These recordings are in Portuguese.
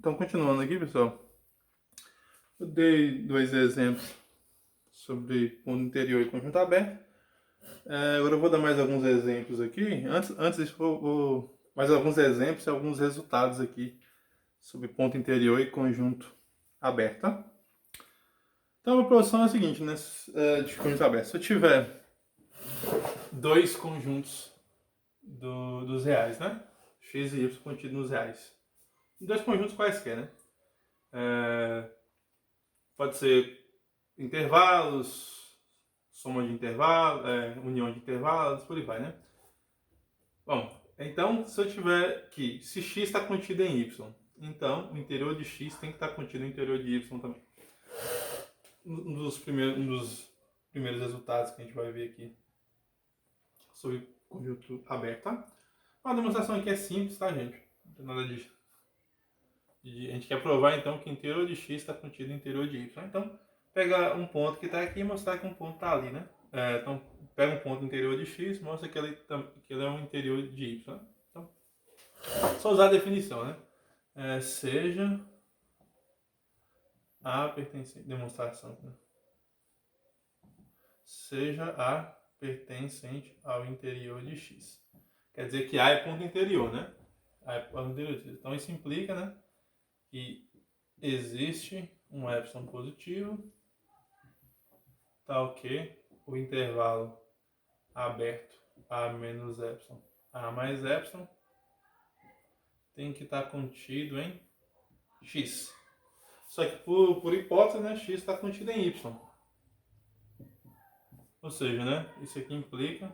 Então, continuando aqui, pessoal, eu dei dois exemplos sobre ponto interior e conjunto aberto. Agora eu vou dar mais alguns exemplos aqui. Antes disso, vou mais alguns exemplos e alguns resultados aqui sobre ponto interior e conjunto aberto, tá? Então, a proporção é a seguinte, né, de conjunto aberto. Se eu tiver dois conjuntos dos reais, né? X e Y contido nos reais. Dois conjuntos quaisquer, né? Pode ser intervalos, soma de intervalos, união de intervalos, por aí vai, né? Bom, então se eu tiver que, se x está contido em y, então o interior de x tem que estar contido no interior de y também. Um dos primeiros resultados que a gente vai ver aqui sobre conjunto aberto, tá? Uma demonstração aqui é simples, tá, gente? Não tem nada de... A gente quer provar, então, que o interior de x está contido no interior de y. Então, pegar um ponto que está aqui e mostrar que um ponto está ali, né? Então, pega um ponto interior de x, mostra que ele é um interior de y. Né? Então, só usar a definição, né? Seja a pertencente... Demonstração, né? Seja a pertencente ao interior de x. Quer dizer que A é ponto interior, né? A é ponto interior de x. Então, isso implica, né, que existe um epsilon positivo, tal que o intervalo aberto A menos epsilon, A mais epsilon, tem que estar contido em x. Só que por hipótese, né, x está contido em y. Ou seja, né, isso aqui implica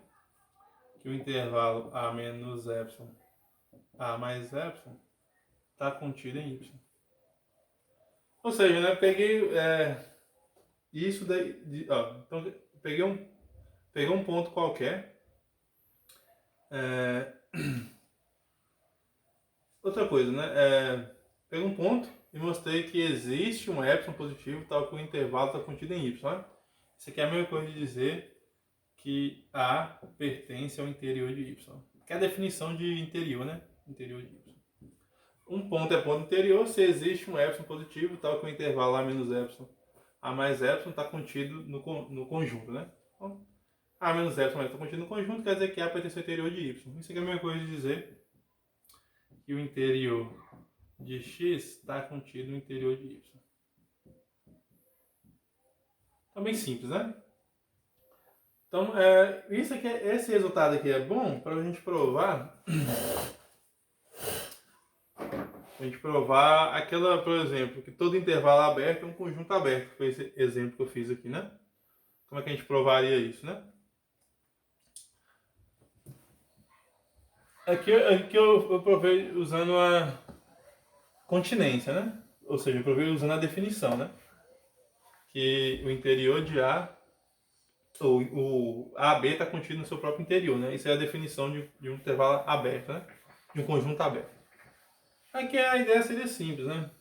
que o intervalo A menos epsilon, A mais epsilon, está contido em y. Ou seja, né, peguei isso daí, então peguei um ponto qualquer. Outra coisa, né? Peguei um ponto e mostrei que existe um epsilon positivo, tal que o intervalo está contido em y. Né? Isso aqui é a mesma coisa de dizer que A pertence ao interior de y. Que é a definição de interior, né? Interior de y. Um ponto é ponto interior se existe um epsilon positivo, tal que o intervalo A menos epsilon, A mais epsilon está contido no conjunto, né? Então, A menos epsilon está contido no conjunto, quer dizer que A pertence ao interior de y. Isso aqui é a mesma coisa de dizer que o interior de x está contido no interior de y. Então, bem simples, né? Então, esse resultado aqui é bom para a gente provar. A gente provar aquela, por exemplo, que todo intervalo aberto é um conjunto aberto. Foi esse exemplo que eu fiz aqui, né? Como é que a gente provaria isso, né? Aqui eu provei usando a continência, né? Ou seja, eu provei usando a definição, né? Que o interior de A, o AB está contido no seu próprio interior, né? Isso é a definição de um intervalo aberto, né? De um conjunto aberto. Aqui a ideia seria simples, né?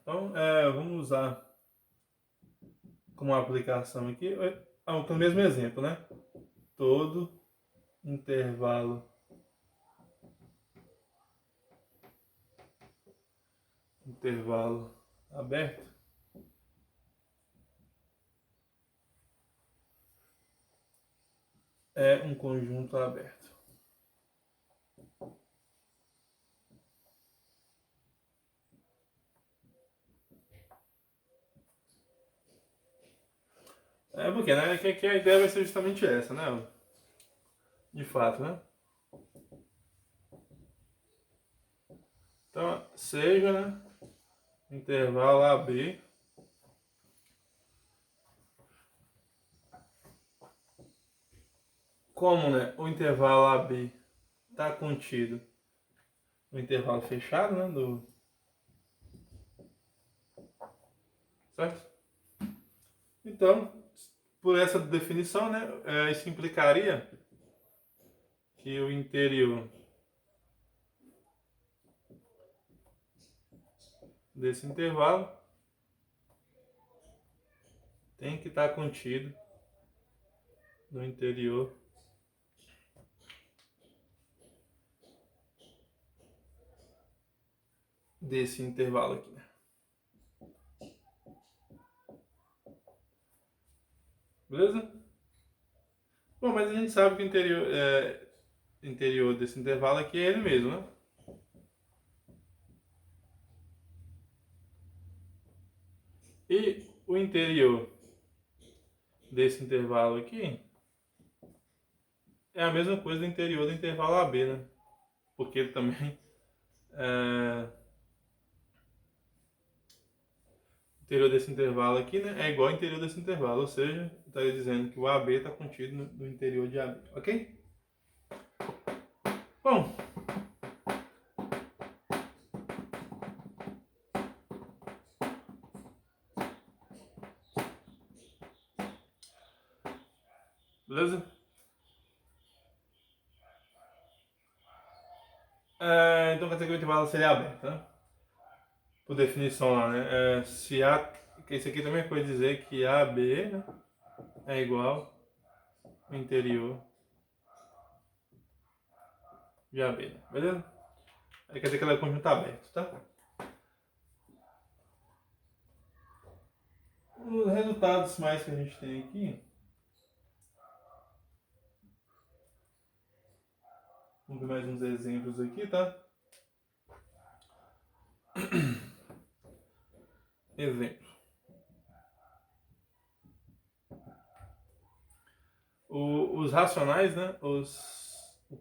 Então, vamos usar como aplicação aqui o mesmo exemplo, né? Todo intervalo aberto é um conjunto aberto. Porque, né? Que a ideia vai ser justamente essa, né? De fato, né? Então, seja, né, intervalo AB como, né, o intervalo AB está contido no intervalo fechado, né, certo? Então, por essa definição, né, isso implicaria que o interior desse intervalo tem que estar contido no interior desse intervalo aqui. Beleza? Bom, mas a gente sabe que o interior desse intervalo aqui é ele mesmo, né? E o interior desse intervalo aqui é a mesma coisa do interior do intervalo AB, né? Porque ele também o interior desse intervalo aqui, né, é igual ao interior desse intervalo, ou seja, está dizendo que o AB está contido no interior de AB, ok? Bom, beleza? Então quer dizer que o intervalo seria aberto, né? Por definição lá, né? Se A, que isso aqui também pode dizer que AB, né, é igual ao interior de AB, né? Beleza? Aí quer dizer que ela é conjunto aberto, tá? Os resultados mais que a gente tem aqui, vamos ver mais uns exemplos aqui, tá? Exemplo. Os racionais, né? O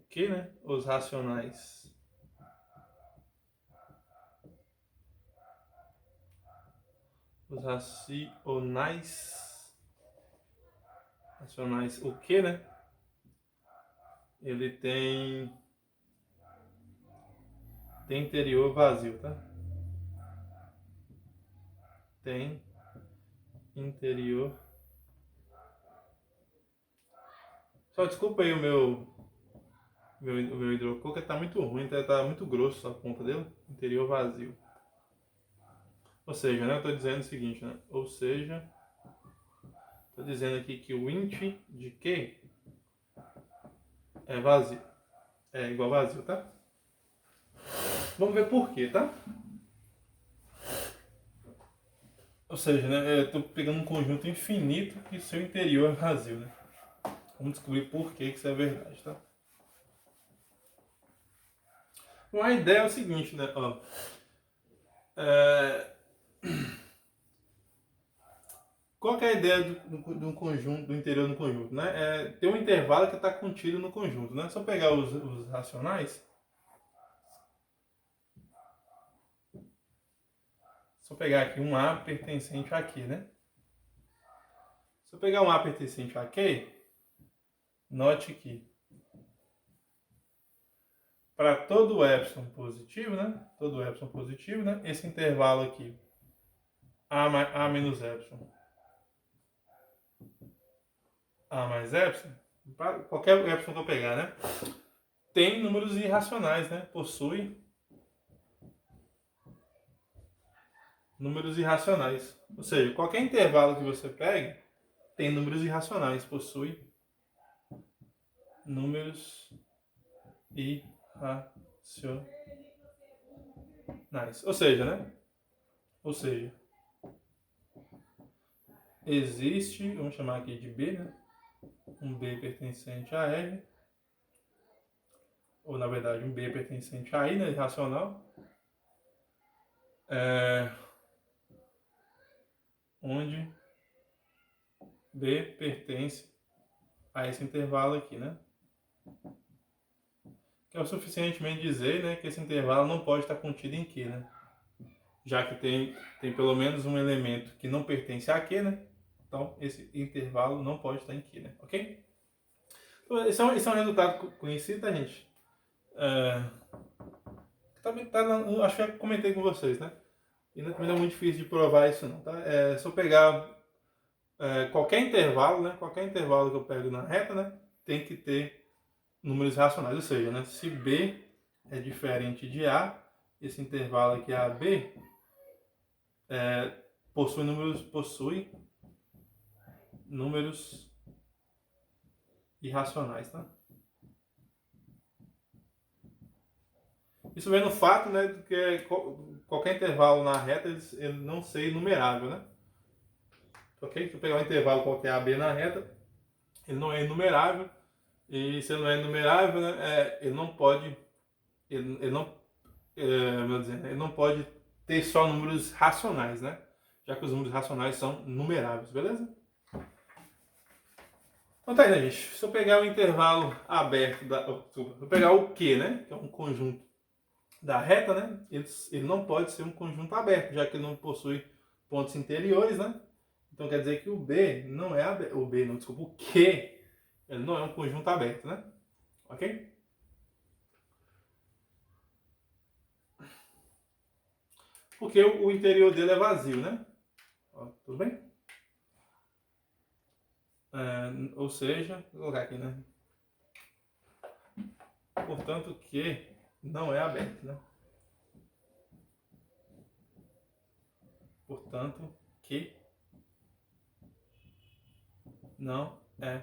que, né? Os racionais. Os racionais. Racionais, o que, né? Ele tem interior vazio, tá? Tem interior. Só desculpa aí o meu hidrocor, que tá muito ruim, tá muito grosso a ponta dele. Interior vazio. Ou seja, né? Eu tô dizendo o seguinte, né? Ou seja, tô dizendo aqui que o int de Q é vazio. É igual vazio, tá? Vamos ver por quê, tá? Ou seja, né, eu estou pegando um conjunto infinito e seu interior é vazio, né? Vamos descobrir por que isso é verdade, tá? Bom, a ideia é o seguinte, né? Ó, qual que é a ideia do conjunto, do interior do conjunto, né? É ter um intervalo que está contido no conjunto, né? Só pegar os racionais. Só pegar aqui um A pertencente a Q, né? Se eu pegar um A pertencente a Q, note que para todo epsilon positivo, né? Todo epsilon positivo, né? Esse intervalo aqui, A menos epsilon, A mais epsilon, para qualquer epsilon que eu pegar, né? Tem números irracionais, né? Possui números irracionais. Ou seja, qualquer intervalo que você pegue tem números irracionais, possui números irracionais. Ou seja, né? Ou seja, existe, vamos chamar aqui de B, né? Um B pertencente a R, ou na verdade um B pertencente a I, né? Irracional. Onde B pertence a esse intervalo aqui, né? Que é o suficientemente dizer, né, que esse intervalo não pode estar contido em Q, né? Já que tem pelo menos um elemento que não pertence a Q, né? Então, esse intervalo não pode estar em Q, né? Ok? Então, esse é um resultado conhecido, tá, gente? Também tá, acho que eu comentei com vocês, né? E não é muito difícil de provar isso, não, tá? É só pegar qualquer intervalo, né? Qualquer intervalo que eu pego na reta, né? Tem que ter números racionais. Ou seja, né? Se B é diferente de A, esse intervalo aqui AB possui números irracionais, tá? Isso vem no fato, né, de que qualquer intervalo na reta ele não ser enumerável, né? Ok? Se eu pegar um intervalo qualquer AB na reta, ele não é enumerável. E se ele não é enumerável, né, ele não pode, ele não, meu dizer, ele não pode ter só números racionais, né? Já que os números racionais são numeráveis, beleza? Então tá aí, né, gente? Se eu pegar o intervalo aberto, se eu pegar o Q, né, que é um conjunto da reta, né, ele não pode ser um conjunto aberto, já que ele não possui pontos interiores, né? Então quer dizer que o B não é aberto, o Q, ele não é um conjunto aberto, né? Ok? Porque o interior dele é vazio, né? Ó, tudo bem? Ou seja, vou colocar aqui, né? Portanto, que não é aberto, né? Portanto, que não é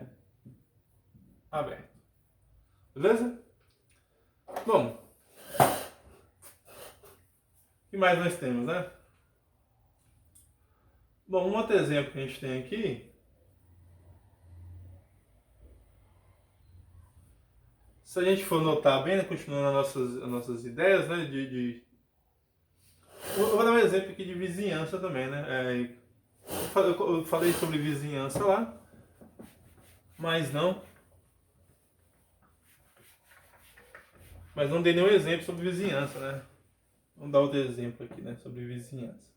aberto. Beleza? Bom, o que mais nós temos, né? Bom, um outro exemplo que a gente tem aqui, se a gente for notar bem, né, continuando as nossas ideias, né, eu vou dar um exemplo aqui de vizinhança também, né? Eu falei sobre vizinhança lá, mas não dei nenhum exemplo sobre vizinhança, né? Vamos dar outro exemplo aqui, né, sobre vizinhança.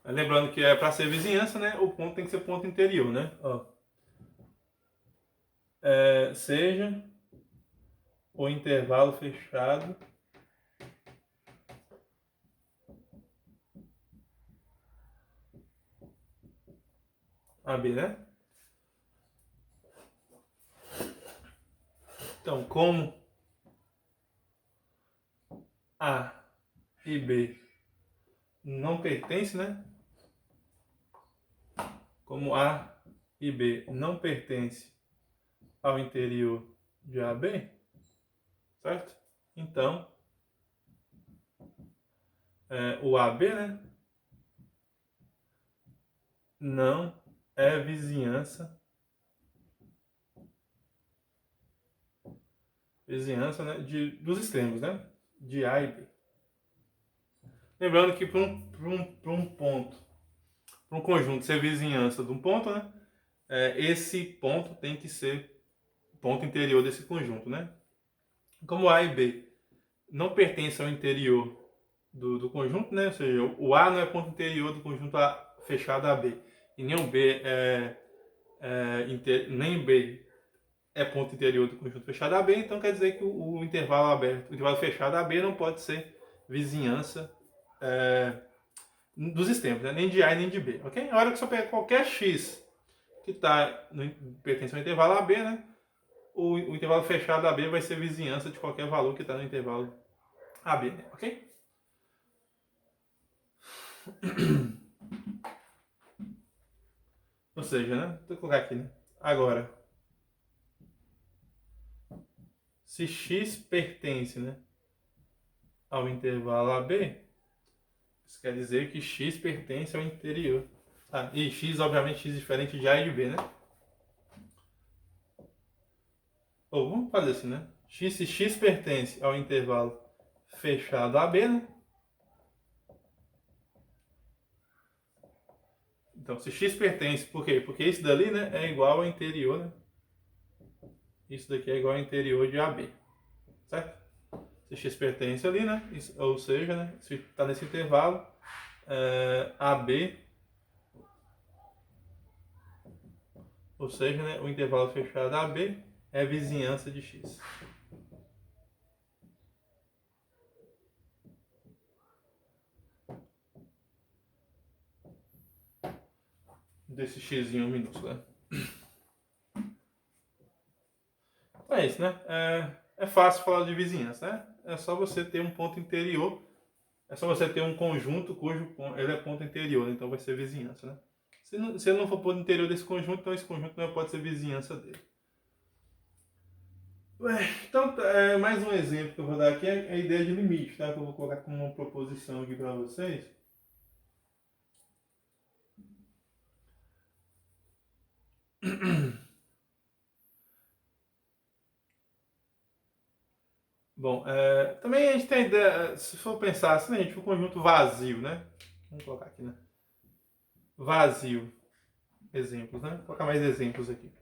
Lembrando que para ser vizinhança, né, o ponto tem que ser ponto interior, né? Ó. Seja o intervalo fechado AB, né? Então, como A e B não pertencem, né? Como A e B não pertencem ao interior de AB, certo? Então, o AB, né, não é vizinhança, né, dos extremos, né, de A e B. Lembrando que para um ponto, para um conjunto ser vizinhança de um ponto, né, esse ponto tem que ser o ponto interior desse conjunto, né? Como A e B não pertencem ao interior do conjunto, né? Ou seja, o A não é ponto interior do conjunto fechado AB. E nem o B nem B é ponto interior do conjunto fechado AB, então quer dizer que o intervalo aberto, o intervalo fechado AB não pode ser vizinhança dos extremos, né? Nem de A e nem de B, ok? A hora que você pegar qualquer X que pertence ao intervalo AB, né? O intervalo fechado AB vai ser vizinhança de qualquer valor que está no intervalo AB, né? Ok? Ou seja, né? Vou colocar aqui, né? Agora, se X pertence, né, ao intervalo AB, isso quer dizer que X pertence ao interior. E X, obviamente, X diferente de A e de B, né? Ou vamos fazer assim, né? Se X pertence ao intervalo fechado AB, né? Então, se X pertence, por quê? Porque isso dali, né, é igual ao interior, né? Isso daqui é igual ao interior de AB, certo? Se X pertence ali, né? Ou seja, né, se está nesse intervalo, AB, ou seja, né, o intervalo fechado AB é vizinhança de X. Desse xzinho minúsculo, né? Então é isso, né? É fácil falar de vizinhança, né? É só você ter um ponto interior, é só você ter um conjunto cujo ele é ponto interior, então vai ser vizinhança, né? Se ele não for ponto interior desse conjunto, então esse conjunto não pode ser vizinhança dele. Então, mais um exemplo que eu vou dar aqui é a ideia de limite, tá? Que eu vou colocar como uma proposição aqui para vocês. Bom, também a gente tem a ideia, se for pensar assim, a gente tem um conjunto vazio, né? Vamos colocar aqui, né? Vazio. Exemplos, né? Vou colocar mais exemplos aqui.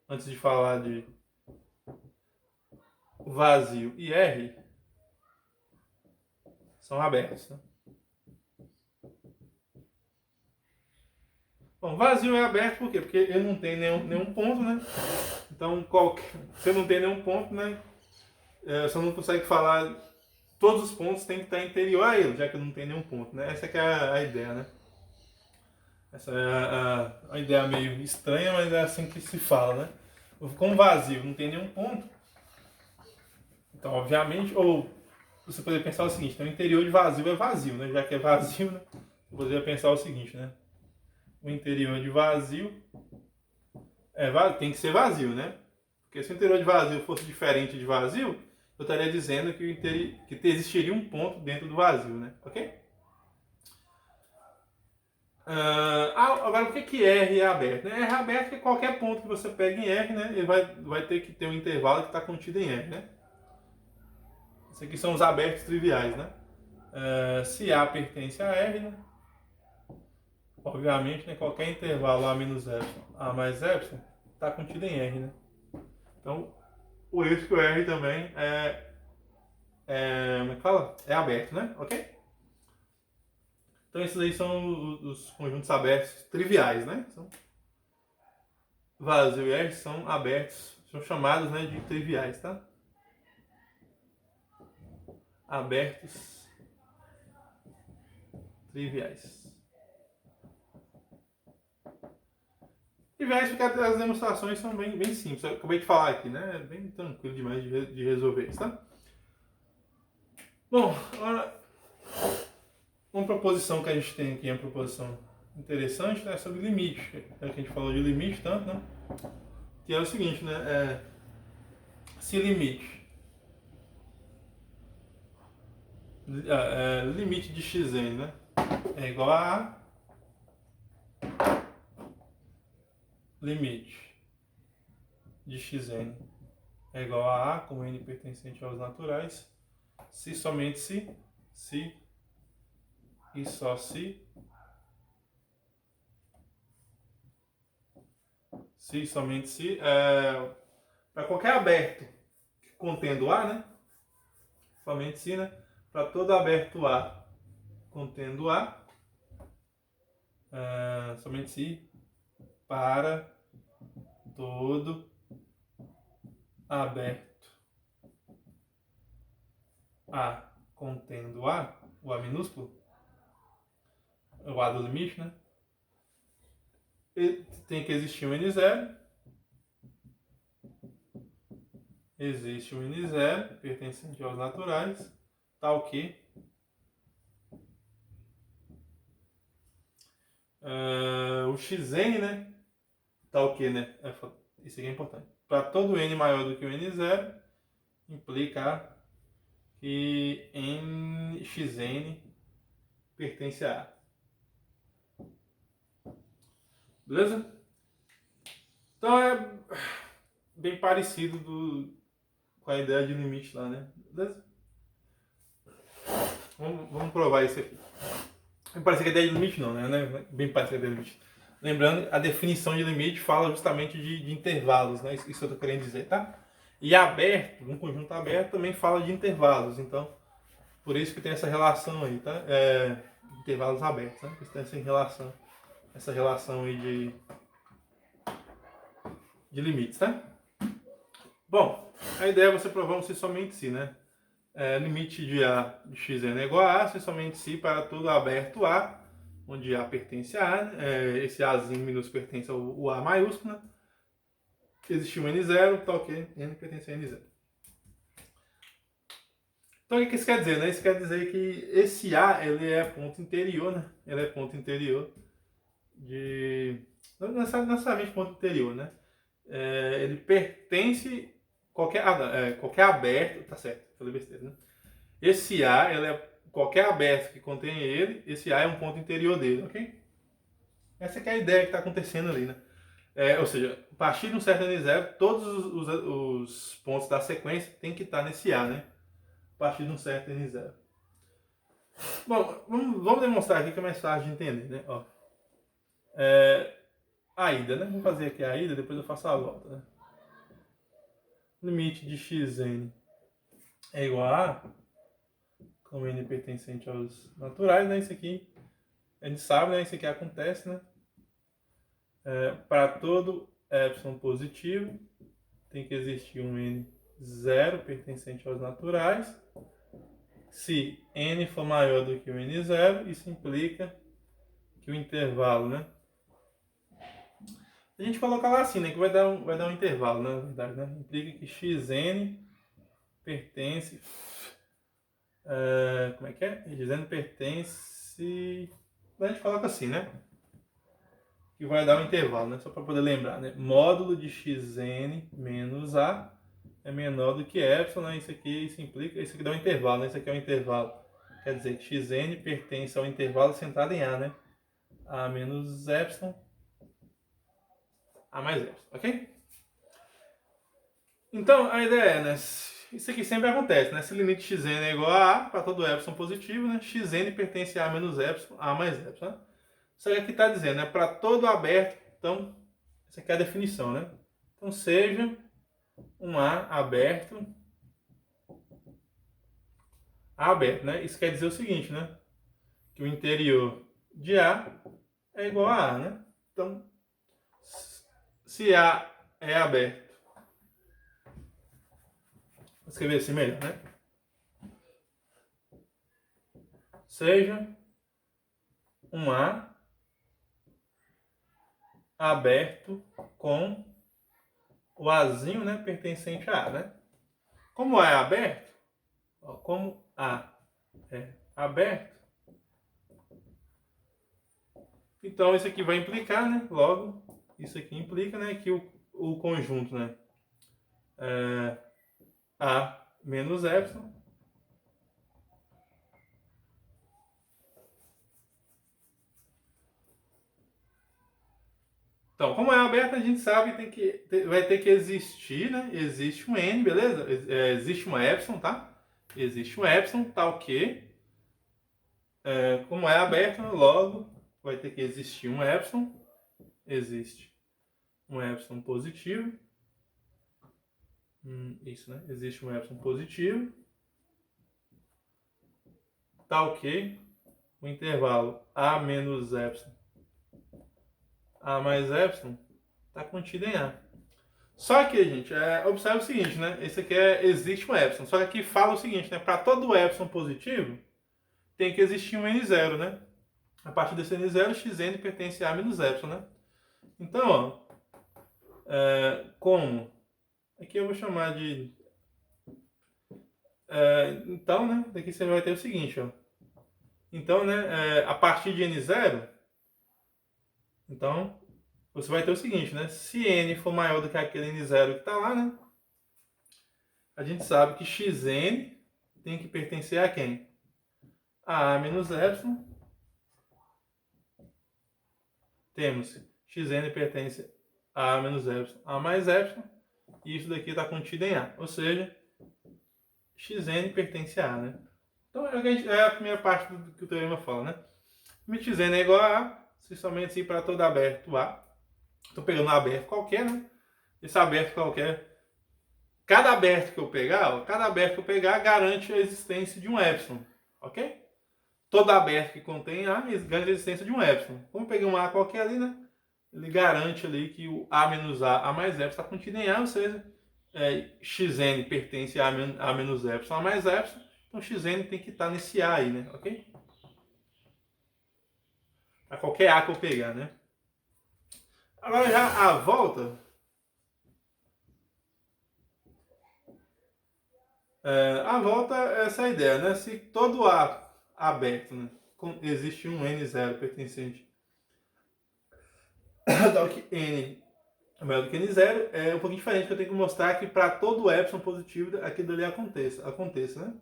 Antes de falar de vazio e R, são abertos, né? Bom, vazio é aberto por quê? Porque ele não tem nenhum ponto, né? Então, se não tem nenhum ponto, né? Você não consegue falar. Todos os pontos têm que estar interior a ele, já que não tem nenhum ponto, né? Essa que é a ideia, né? Essa é a ideia meio estranha, mas é assim que se fala, né? Como vazio não tem nenhum ponto, então, obviamente, ou você poderia pensar o seguinte, então o interior de vazio é vazio, né? Já que é vazio, né? Você poderia pensar o seguinte, né? O interior de vazio tem que ser vazio, né? Porque se o interior de vazio fosse diferente de vazio, eu estaria dizendo que existiria um ponto dentro do vazio, né? Ok? Agora, por que R é aberto? R é aberto porque qualquer ponto que você pega em R, né? Ele vai ter que ter um intervalo que está contido em R, né? Esses aqui são os abertos triviais, né? Se A pertence a R, né? Obviamente, né, qualquer intervalo A menos epsilon, A mais epsilon, está contido em R, né? Então, por isso que o R também como é que fala? É aberto, né? Ok? Então, esses aí são os conjuntos abertos triviais, né? Vazio e R são abertos, são chamados, né, de triviais, tá? Abertos triviais. Triviais porque as demonstrações são bem simples. Eu acabei de falar aqui, né? É bem tranquilo demais de resolver isso, tá? Bom, agora uma proposição que a gente tem aqui é uma proposição interessante, né? Sobre limite. É que a gente falou de limite tanto, né? Que é o seguinte, né? Se limite limite de xn, né? É igual a limite de xn é igual a como n pertencente aos naturais, se somente se e só se e somente se para qualquer aberto contendo A, né? Somente se, né? Para todo aberto A contendo A, somente se para todo aberto A contendo A, o A minúsculo, o A do limite, né? Tem que existir um N0. Existe um N0 pertencente aos naturais, tal que o Xn, né? Tal que, né? Isso aqui é importante. Para todo N maior do que o N0, implica que Xn pertence a A. Beleza? Então é bem parecido com a ideia de limite lá, né? Beleza? Vamos provar isso aqui. Bem parecido com a ideia de limite não, né? Bem parecido com a ideia de limite. Lembrando, a definição de limite fala justamente de intervalos, né? Isso que eu estou querendo dizer, tá? E aberto, um conjunto aberto também fala de intervalos, então por isso que tem essa relação aí, tá? Intervalos abertos, né? Por isso tem essa relação aí de limites, tá? Bom, a ideia é você provar um se somente se, né? Limite de A de xn é igual a A, se somente se para todo aberto A, onde A pertence a A, né? Esse Azinho minúsculo pertence ao A maiúsculo, né? Existe um N0, tal que N pertence a N0. Então o que isso quer dizer, né? Isso quer dizer que esse A, ele é ponto interior, né? Ele é ponto interior não necessariamente ponto interior, né? ele pertence qualquer aberto, tá certo, falei besteira, né? Esse A, ele é qualquer aberto que contém ele, esse A é um ponto interior dele, ok? Essa que é a ideia que está acontecendo ali, né? Ou seja, a partir de um certo N0, todos os pontos da sequência tem que estar nesse A, né? A partir de um certo N0. Bom, vamos demonstrar aqui que é mais fácil de entender, né? Ó, a ida, né? Vou fazer aqui a ida, depois eu faço a volta, né? Limite de xn é igual a como n pertencente aos naturais, né? Isso aqui, a gente sabe, né? Isso aqui acontece, né? Para todo epsilon positivo, tem que existir um n0 pertencente aos naturais. Se n for maior do que o n0, isso implica que o intervalo, né? A gente coloca lá assim, né? Que vai dar um intervalo, né? Na verdade, né? Implica que xn pertence... como é que é? Xn pertence... A gente coloca assim, né? Que vai dar um intervalo, né? Só para poder lembrar, né? Módulo de xn menos a é menor do que epsilon, né? Isso aqui dá um intervalo, né? Isso aqui é um intervalo. Quer dizer que xn pertence ao intervalo centrado em a, né? A menos epsilon, a mais epsilon, ok? Então, a ideia é, né? Isso aqui sempre acontece, né? Se o limite xn é igual a para todo epsilon positivo, né? Xn pertence a menos epsilon, a mais epsilon, né? Isso aqui está dizendo, né? Para todo aberto, então, essa aqui é a definição, né? Então, seja um A aberto, né? Isso quer dizer o seguinte, né? Que o interior de A é igual a A, né? Então, se A é aberto, vou escrever assim melhor, né? Seja um A aberto com o Azinho, né, pertencente a A, né? Como A é aberto, como A é aberto, então isso aqui vai implicar, né? Logo, isso aqui implica, né, que o conjunto, né, A menos epsilon então, como é aberto, a gente sabe vai ter que existir, né? Existe um n, beleza? Existe uma epsilon, tá? Existe um epsilon, tal que como é aberto, logo vai ter que existir um epsilon. Existe um epsilon positivo. Isso, né? Existe um epsilon positivo. Tal que o intervalo a menos epsilon, a mais epsilon, está contido em A. Só que, gente, observe o seguinte, né? Esse aqui existe um epsilon. Só que aqui fala o seguinte, né? Para todo epsilon positivo, tem que existir um n0, né? A partir desse n0, xn pertence a A menos epsilon, né? Então, ó, como? Aqui eu vou chamar de... então, né? Daqui você vai ter o seguinte, ó. Então, né? A partir de n0, então, você vai ter o seguinte, né? Se n for maior do que aquele n0 que está lá, né? A gente sabe que xn tem que pertencer a quem? A menos epsilon. Temos xn pertence a menos epsilon, a mais epsilon. E isso daqui está contido em A. Ou seja, xn pertence a A, né? Então é a primeira parte do que o teorema fala, né? Limite xn é igual a A, se somente se para todo aberto A. Estou pegando um aberto qualquer, né? Esse aberto qualquer... Cada aberto que eu pegar, garante a existência de um epsilon, ok? Todo aberto que contém A garante a existência de um epsilon. Como eu peguei um A qualquer ali, né? Ele garante ali que o A menos A mais epsilon está contido em A, ou seja, xn pertence a menos epsilon, a mais epsilon, então xn tem que estar nesse A aí, né? Ok? A qualquer A que eu pegar, né? Agora já a volta... a volta é essa ideia, né? Se todo A aberto, né? Existe um n0 pertencente tal que n é maior do que N0, é um pouquinho diferente, que eu tenho que mostrar que para todo epsilon positivo aquilo ali aconteça, né?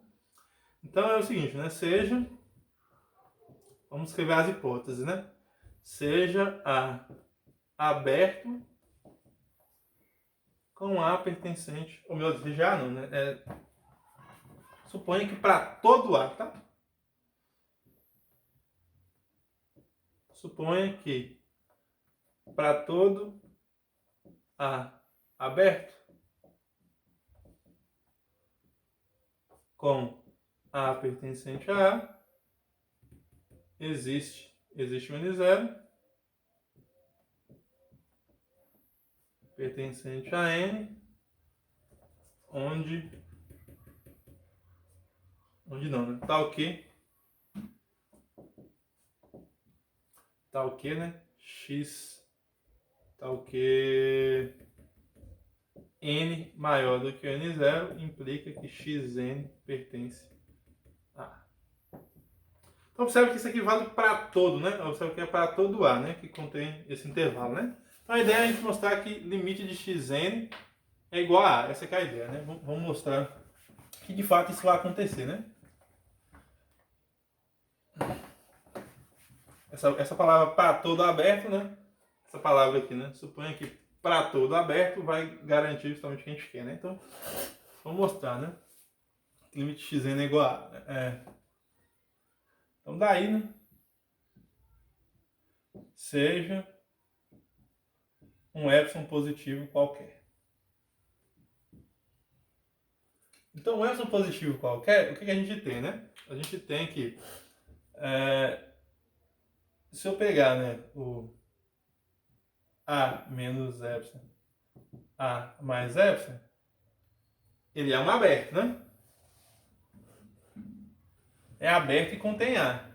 Então é o seguinte, né? Seja, vamos escrever as hipóteses, né? Seja A aberto com A pertencente, ou melhor, seja A não, né? Suponha que para todo A, tá? Suponha que para todo A aberto com A pertencente a A, existe um N0 pertencente a N, onde não, né? Tal que, né? X, tal que N maior do que o N0 implica que Xn pertence a A. Então observe que isso aqui vale para todo, né? Observe que é para todo A, né? Que contém esse intervalo, né? Então a ideia é a gente mostrar que limite de Xn é igual a A. Essa é a ideia, né? Vamos mostrar que de fato isso vai acontecer, né? Essa palavra para todo aberto, né? Essa palavra aqui, né? Suponha que para todo aberto vai garantir justamente o que a gente quer, né? Então, vamos mostrar, né? Limite xn é igual a... Então, daí, né? Seja um epsilon positivo qualquer. Então, um epsilon positivo qualquer, o que a gente tem, né? A gente tem que... se eu pegar, né, o A menos epsilon, A mais epsilon, ele é um aberto, né? É aberto e contém A.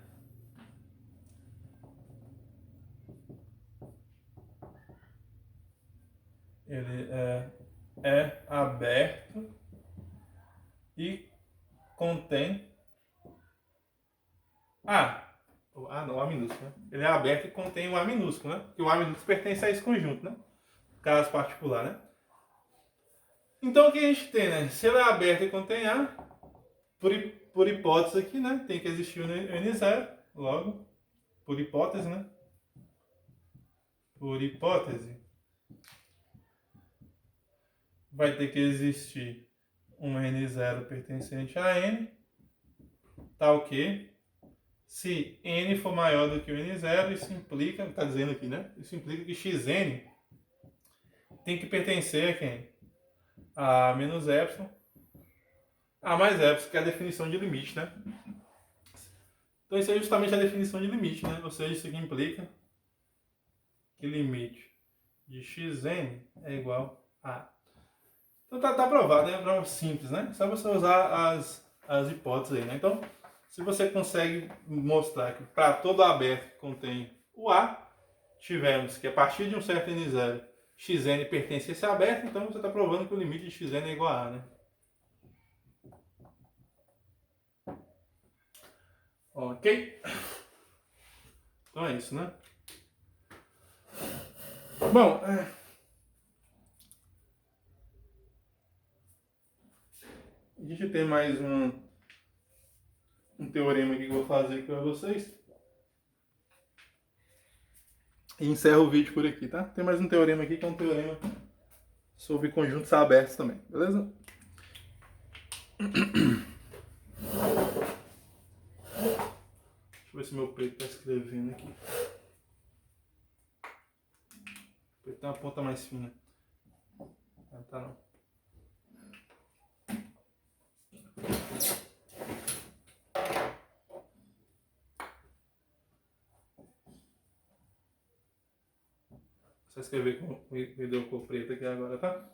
Ele é aberto e contém A. Ah, não, A minúsculo, né? Ele é aberto e contém o A minúsculo, né? Porque o A minúsculo pertence a esse conjunto, né? Caso particular, né? Então o que a gente tem, né? Se ele é aberto e contém A, por hipótese aqui, né? Tem que existir o N0, logo, por hipótese, né? Por hipótese, vai ter que existir um N0 pertencente a N, tal que, se N for maior do que o N0, isso implica, está dizendo aqui, né? Isso implica que Xn tem que pertencer a quem? A menos epsilon, A mais epsilon, que é a definição de limite, né? Então isso é justamente a definição de limite, né? Ou seja, isso aqui implica que limite de Xn é igual a... Então tá provado, né? É uma prova simples, né? Só você usar as hipóteses aí, né? Então, se você consegue mostrar que para todo aberto que contém o A, tivemos que a partir de um certo N0, Xn pertence a esse aberto, então você está provando que o limite de Xn é igual a A, né? Ok? Então é isso, né? Bom, a gente tem mais um teorema aqui que eu vou fazer aqui para vocês. E encerro o vídeo por aqui, tá? Tem mais um teorema aqui que é um teorema sobre conjuntos abertos também, beleza? Deixa eu ver se meu peito tá escrevendo aqui. O peito tem uma ponta mais fina. Não tá não. Só escrever com me deu cor preta aqui agora, tá?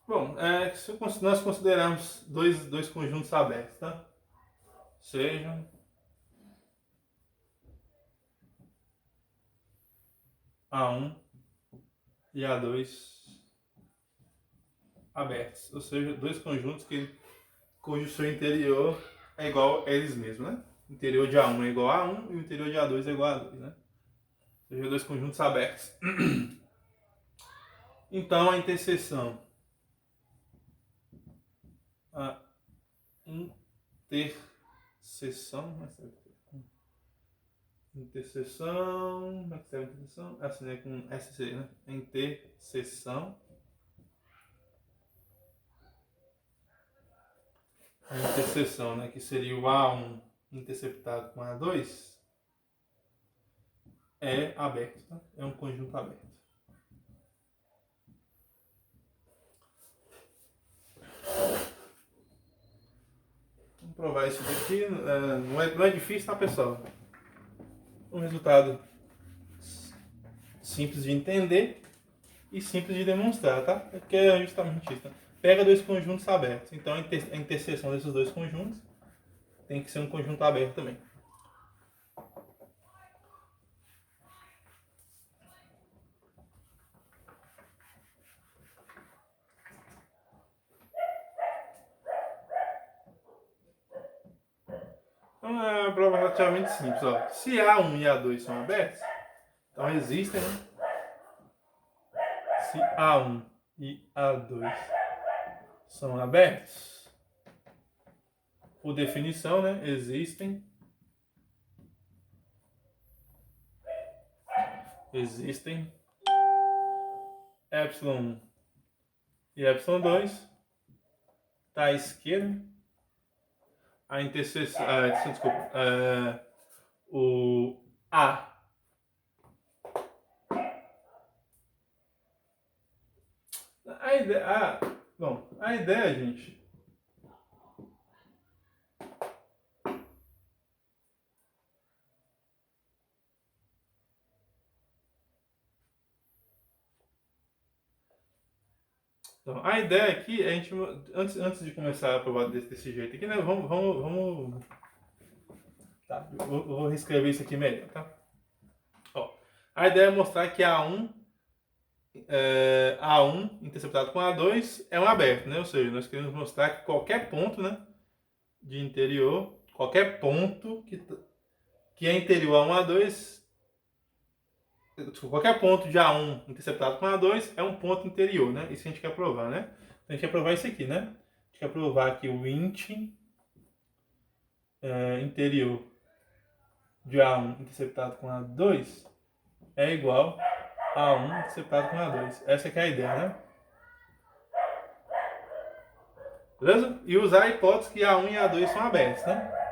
Bom, nós consideramos dois conjuntos abertos, tá? Sejam A1 e A2 abertos, ou seja, dois conjuntos cujo seu interior é igual a eles mesmos, né? O interior de A1 é igual a A1 e o interior de A2 é igual a A2, né? Ou seja, dois conjuntos abertos. Então, a interseção interseção, como é que serve a interseção? Assim, é com SC, né? A interseção, né, que seria o A1 interceptado com A2, é aberto, tá? É um conjunto aberto. Vamos provar isso daqui. Não é difícil, tá, pessoal? Um resultado simples de entender e simples de demonstrar, tá? Porque é justamente isso. Tá? Pega dois conjuntos abertos. Então a interseção desses dois conjuntos tem que ser um conjunto aberto também. Então é uma prova relativamente simples. Ó. Se A1 e A2 são abertos, então existem, né? Se A1 e A2 são abertos, por definição, né? Existem epsilon 1 e epsilon 2 tá à esquerda. A interseção, desculpa, o A a ideia, gente, então, a ideia aqui é a gente, antes de começar a provar desse jeito aqui, né, vamos tá, eu vou reescrever isso aqui melhor, tá? Ó, a ideia é mostrar que A1 interceptado com A2 é um aberto, né? Ou seja, nós queremos mostrar que qualquer ponto, né, de interior, qualquer ponto que é interior a 1 A2, qualquer ponto de A1 interceptado com A2 é um ponto interior, né? Isso a gente quer provar, né? Então a gente quer provar isso aqui, né? A gente quer provar que o int interior de A1 interceptado com A2 é igual a A1 interceptado com A2. Essa que é a ideia, né? Beleza? E usar a hipótese que A1 e A2 são abertos, né?